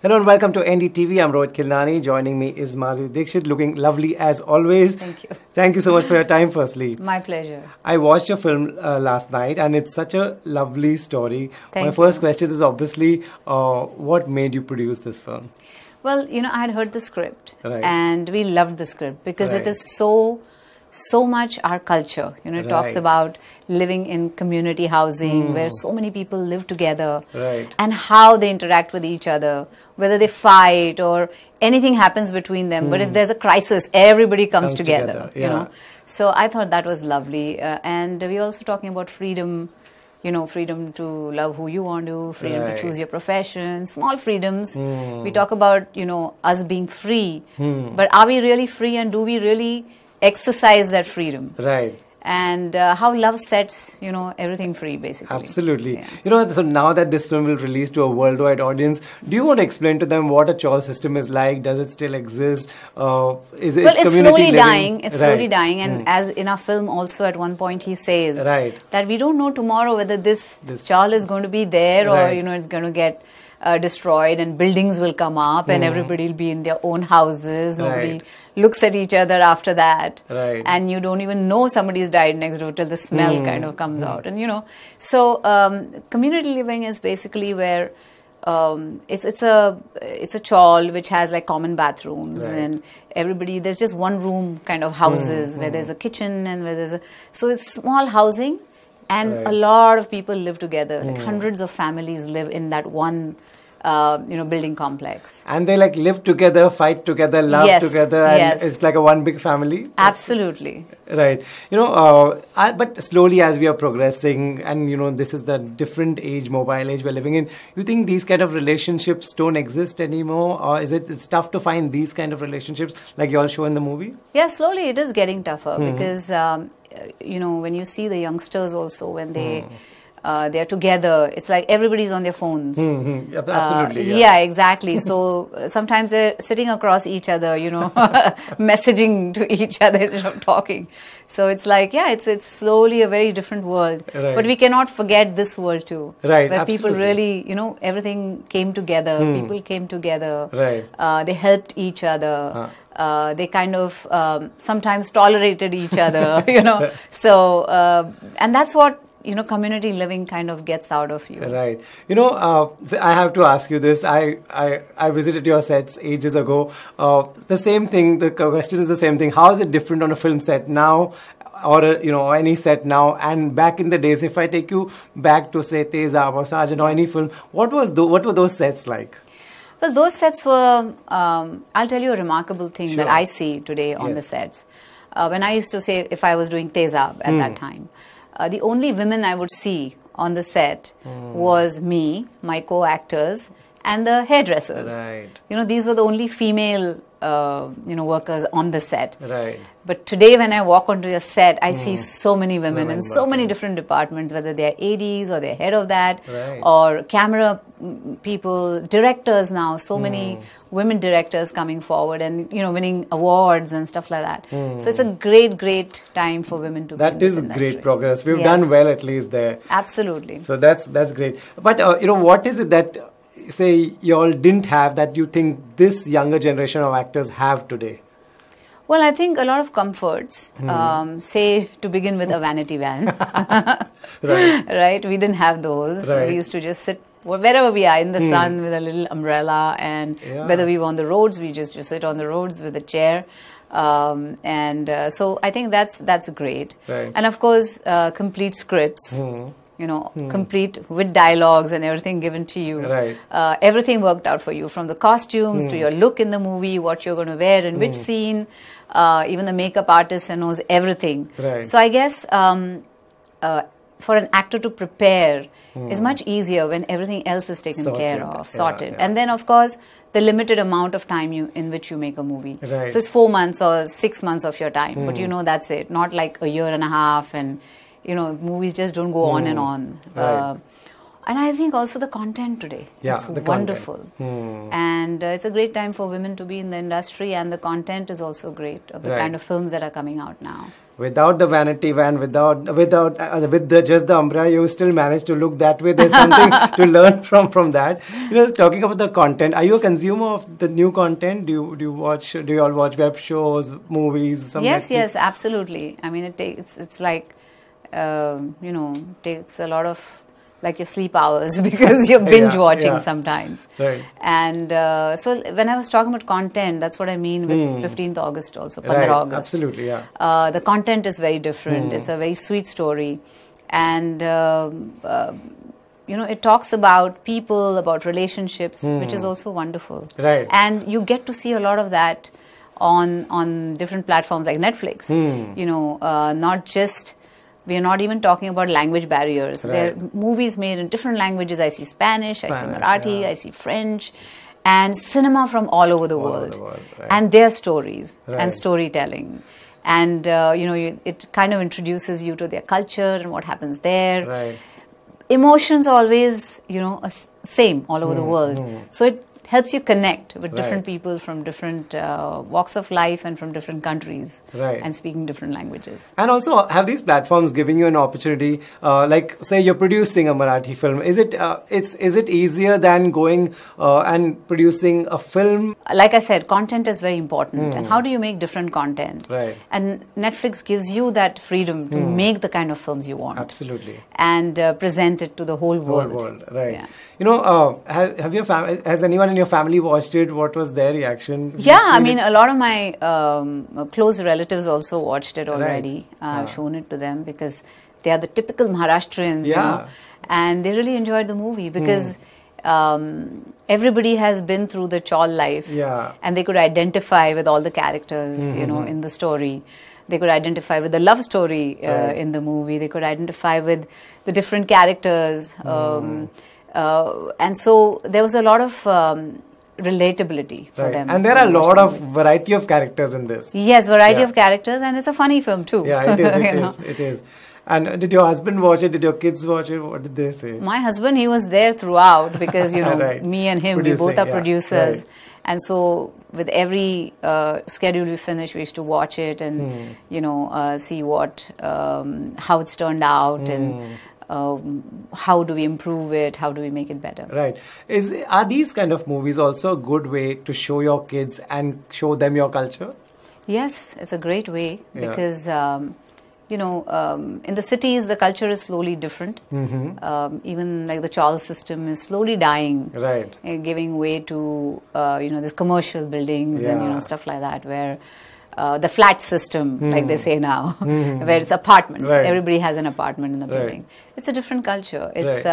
Hello and welcome to NDTV. I'm Rohit Khilnani. Joining me is Madhuri Dixit, looking lovely as always. Thank you. Thank you so much for your time, firstly. My pleasure. I watched your film last night and it's such a lovely story. Thank My first question is obviously, what made you produce this film? Well, I had heard the script Right. and we loved the script because it Right. is so much our culture. It talks Right. about living in community housing where so many people live together Right. and how they interact with each other, whether they fight or anything happens between them. But if there's a crisis, everybody comes together. yeah. So I thought that was lovely. And we're also talking about freedom. Freedom to love who you want to, freedom Right. to choose your profession, small freedoms. We talk about, us being free. But are we really free and do we really exercise that freedom? Right. And how love sets, everything free, basically. Absolutely. Yeah. So now that this film will release to a worldwide audience, do you want to explain to them what a chawl system is like? Does it still exist? Is it Well, it's community slowly living? dying. It's slowly Right. dying. And as in our film also at one point he says Right. that we don't know tomorrow whether this chawl is going to be there or, Right. it's going to get destroyed and buildings will come up and everybody will be in their own houses. Nobody Right. looks at each other after that. Right. And you don't even know somebody's died next door till the smell kind of comes out. And, so community living is basically where it's a chawl which has like common bathrooms Right. and everybody, there's just one room kind of houses where there's a kitchen and where there's so it's small housing and Right. a lot of people live together. Like hundreds of families live in that one building complex. And they live together, fight together, love Yes, together, and yes. it's like a one big family. Absolutely. Right. But slowly as we are progressing and, this is the different age, mobile age we're living in, you think these kind of relationships don't exist anymore? Or it's tough to find these kind of relationships like you all show in the movie? Yeah, slowly it is getting tougher because, when you see the youngsters also, when they're together, it's like everybody's on their phones. Absolutely. Yeah, exactly. So sometimes they're sitting across each other, messaging to each other instead of talking. So it's like, it's slowly a very different world. Right. But we cannot forget this world too. Right, Where absolutely. people really, everything came together. People came together. Right. They helped each other. They kind of sometimes tolerated each other, So, and that's what, community living kind of gets out of you. Right. So I have to ask you this. I visited your sets ages ago. The same thing, the question is the same thing. How is it different on a film set now or, any set now? And back in the days, if I take you back to, say, Tezab or Sajan or any film, what were those sets like? Well, those sets were, I'll tell you a remarkable thing that I see today on the sets. When I used to say, if I was doing Tezab at that time, the only women I would see on the set was me, my co-actors, and the hairdressers. Right. These were the only female, workers on the set. Right. But today when I walk onto a set, I see so many women in so many different departments, whether they're ADs or they're head of that, Right. or camera people, directors now, so many women directors coming forward and, winning awards and stuff like that. So it's a great, great time for women to be in That this is industry. great progress. We've Yes. done well at least there. Absolutely. So that's great. But, what is it that, say, you all didn't have that you think this younger generation of actors have today? Well, I think a lot of comforts, say to begin with a vanity van, Right. right? We didn't have those. Right. We used to just sit wherever we are in the sun with a little umbrella, and whether we were on the roads, we just sit on the roads with a chair. So I think that's great. Right. And of course, complete scripts. Complete with dialogues and everything given to you. Right. Everything worked out for you, from the costumes to your look in the movie, what you're going to wear in which scene, even the makeup artist knows everything. Right. So I guess for an actor to prepare is much easier when everything else is taken care of, sorted. Yeah. And then, of course, the limited amount of time in which you make a movie. Right. So it's 4 months or 6 months of your time, but that's it. Not like a year and a half, and movies just don't go on and on. Right. And I think also the content today. Yeah, it's the wonderful. And it's a great time for women to be in the industry, and the content is also great of the kind of films that are coming out now. Without the vanity van, with just the umbrella, you still manage to look that way. There's something to learn from that. Talking about the content, are you a consumer of the new content? Do you all watch web shows, movies? Yes, absolutely. I mean, it's like takes a lot of like your sleep hours because you're binge watching sometimes. Right. And so when I was talking about content, that's what I mean with 15th August also, 15th August. Absolutely, yeah. The content is very different. It's a very sweet story. And, it talks about people, about relationships, which is also wonderful. Right. And you get to see a lot of that on different platforms like Netflix. Not just... We are not even talking about language barriers. Right. There are movies made in different languages. I see Spanish, I see Marathi, I see French, and cinema from all over the world. Right. And their stories and storytelling. And, it kind of introduces you to their culture and what happens there. Right. Emotions always, same all over the world. So it helps you connect with different people from different walks of life and from different countries and speaking different languages. And also, have these platforms given you an opportunity, like say you're producing a Marathi film, is it easier than going and producing a film? Like I said, content is very important. And how do you make different content? Right. And Netflix gives you that freedom to make the kind of films you want. Absolutely. And present it to the whole world. Right. Yeah. Has anyone in your family watched it? What was their reaction? Yeah, I mean, a lot of my close relatives also watched it already. I've shown it to them because they are the typical Maharashtrians, and they really enjoyed the movie because everybody has been through the chawl life, and they could identify with all the characters, in the story. They could identify with the love story in the movie. They could identify with the different characters. And so there was a lot of relatability for them. And there are a lot of variety of characters in this. Yes, variety of characters, and it's a funny film too. Yeah, it is. And did your husband watch it? Did your kids watch it? What did they say? My husband, he was there throughout because, me and him, we both are producers. Right. And so with every schedule we finish, we used to watch it and, see how it's turned out and how do we improve it? How do we make it better? Right. Are these kind of movies also a good way to show your kids and show them your culture? Yes, it's a great way because, in the cities, the culture is slowly different. Even like the chawl system is slowly dying. Right. Giving way to, these commercial buildings and, stuff like that where... the flat system, like they say now, where it's apartments. Right. Everybody has an apartment in the building. It's a different culture. It's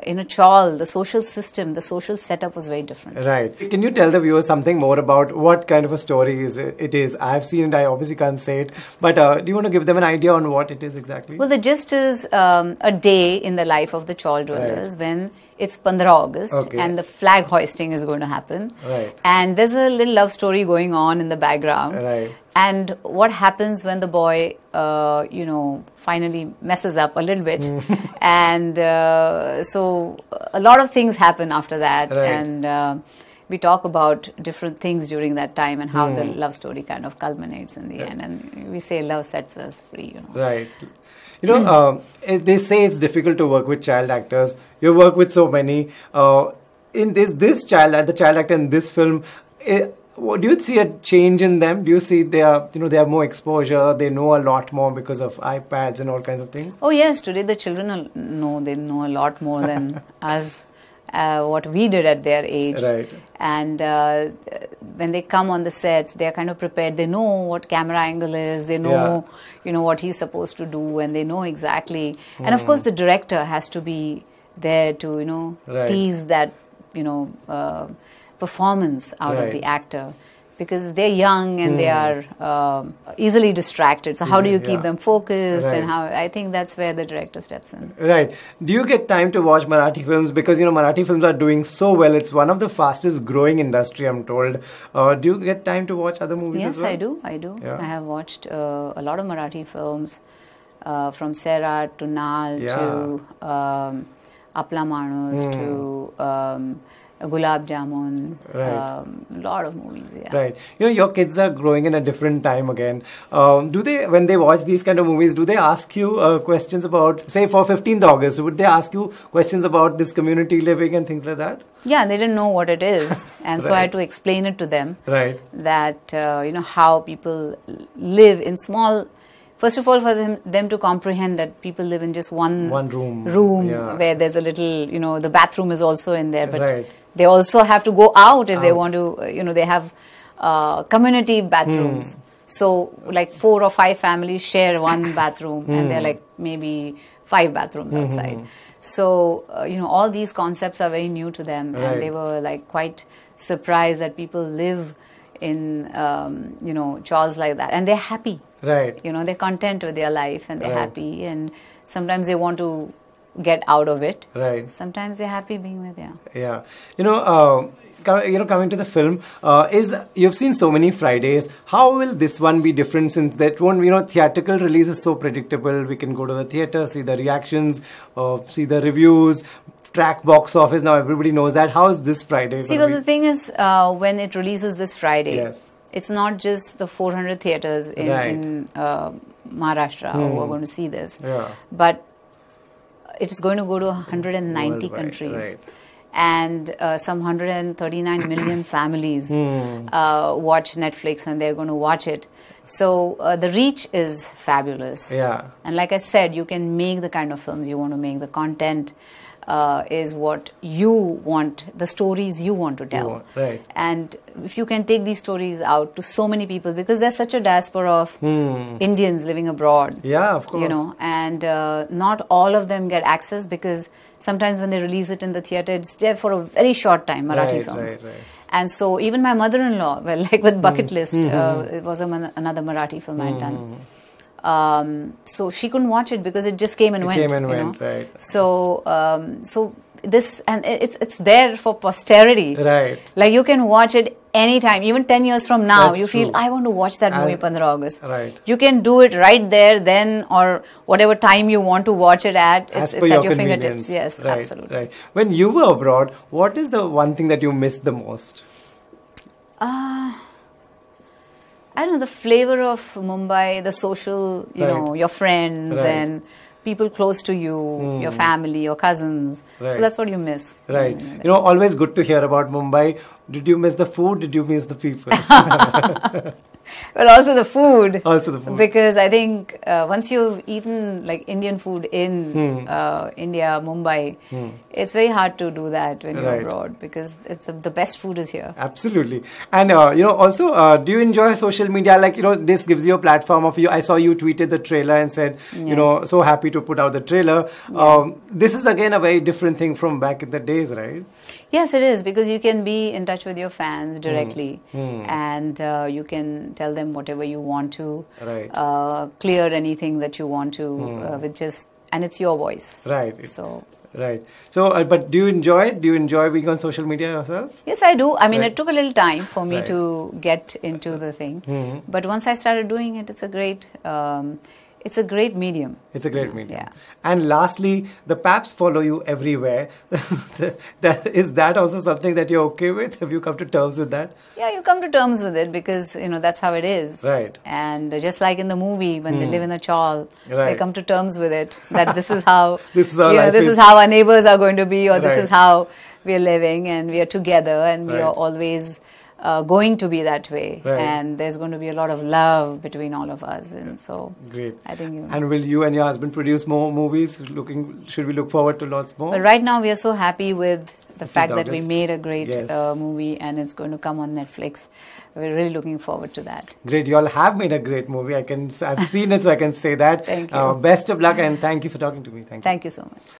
in a chawl, the social system, the social setup was very different. Right. Can you tell the viewers something more about what kind of a story it is? I've seen it, I obviously can't say it, but do you want to give them an idea on what it is exactly? Well, the gist is a day in the life of the chawl dwellers when it's 15 August and the flag hoisting is going to happen. Right. And there's a little love story going on in the background. Right. And what happens when the boy, finally messes up a little bit. And so a lot of things happen after that. Right. And we talk about different things during that time and how the love story kind of culminates in the end. And we say love sets us free, Right. They say it's difficult to work with child actors. You work with so many. In the child actor in this film, do you see a change in them? Do you see they have more exposure? They know a lot more because of iPads and all kinds of things. Oh yes, today the children they know a lot more than us. What we did at their age. Right. And when they come on the sets, they are kind of prepared. They know what camera angle is. They know, what he's supposed to do, and they know exactly. And of course, the director has to be there to, tease that, performance out of the actor. Because they're young and they are easily distracted. So how do you keep them focused? And how I think that's where the director steps in. Right. Do you get time to watch Marathi films? Because, Marathi films are doing so well. It's one of the fastest growing industry, I'm told. Do you get time to watch other movies as well? Yes, I do. Yeah. I have watched a lot of Marathi films. from Sera to Nal to Apla Manus to Gulab Jamun, lot of movies. Right. Your kids are growing in a different time again. Do they, when they watch these kind of movies, do they ask you questions about, say, for 15th August, would they ask you questions about this community living and things like that? Yeah, they didn't know what it is, and so I had to explain it to them. Right. That how people live in small. First of all, for them to comprehend that people live in just one room where there's a little, the bathroom is also in there, but they also have to go out if they want to, they have community bathrooms. So, like 4 or 5 families share one bathroom, and they're like maybe 5 bathrooms outside. So, all these concepts are very new to them, and they were like quite surprised that people live in, chawls like that, and they're happy. Right. They're content with their life and they're happy, and sometimes they want to get out of it. Right. Sometimes they're happy being with Yeah. Coming to the film, you've seen so many Fridays. How will this one be different, since that one, theatrical release is so predictable. We can go to the theater, see the reactions, see the reviews, track box office. Now everybody knows that. How is this Friday? See, well, the thing is, when it releases this Friday, it's not just the 400 theatres in Maharashtra who are going to see this, but it is going to go to 190 countries. And some 139 million families watch Netflix, and they're going to watch it. So the reach is fabulous. Yeah. And like I said, you can make the kind of films you want to make. The content is what you want, the stories you want to tell. And if you can take these stories out to so many people, because there's such a diaspora of Indians living abroad. Yeah, of course. And not all of them get access, because sometimes when they release it in the theater, it's there for a very short time, Marathi films. And so even my mother-in-law, like with Bucket List, it was another Marathi film I had done. So she couldn't watch it because it just came and went. Right. So, this, and it's there for posterity. Right. Like you can watch it anytime, even 10 years from now. That's feel, I want to watch that movie 15 August. Right. You can do it right there, then, or whatever time you want to watch it at. It's at your fingertips. Yes, absolutely. Right. When you were abroad, what is the one thing that you missed the most? I don't know, the flavor of Mumbai, the social, your friends and people close to you, your family, your cousins. So that's what you miss. Right. Always good to hear about Mumbai. Did you miss the food? Did you miss the people? Well, also the food. Also the food. Because I think once you've eaten like Indian food in India, Mumbai, it's very hard to do that when you're abroad, because it's the best food is here. Absolutely. And, also, do you enjoy social media? Like, this gives you a platform of you. I saw you tweeted the trailer and said, so happy to put out the trailer. This is again a very different thing from back in the days, right? Yes, it is, because you can be in touch with your fans directly, and you can tell them whatever you want to, clear anything that you want to, and it's your voice. Right. So. Right. So, but do you enjoy it? Do you enjoy being on social media yourself? Yes, I do. I mean, it took a little time for me to get into the thing, but once I started doing it, it's a great. It's a great medium. It's a great medium. Yeah. And lastly, the paps follow you everywhere. Is that also something that you're okay with? Have you come to terms with that? Yeah, you come to terms with it, because, that's how it is. Right. And just like in the movie, when they live in a chawl, they come to terms with it, that this is how, this is how our neighbors are going to be, or this is how we're living, and we are together, and we are always going to be that way, and there's going to be a lot of love between all of us, and so great. I think. And will you and your husband produce more movies? Should we look forward to lots more? Well, right now we are so happy with the fact that we made a great movie, and it's going to come on Netflix. We're really looking forward to that. Great, you all have made a great movie. I've seen it, so I can say that. Thank you. Best of luck, and thank you for talking to me. Thank you so much.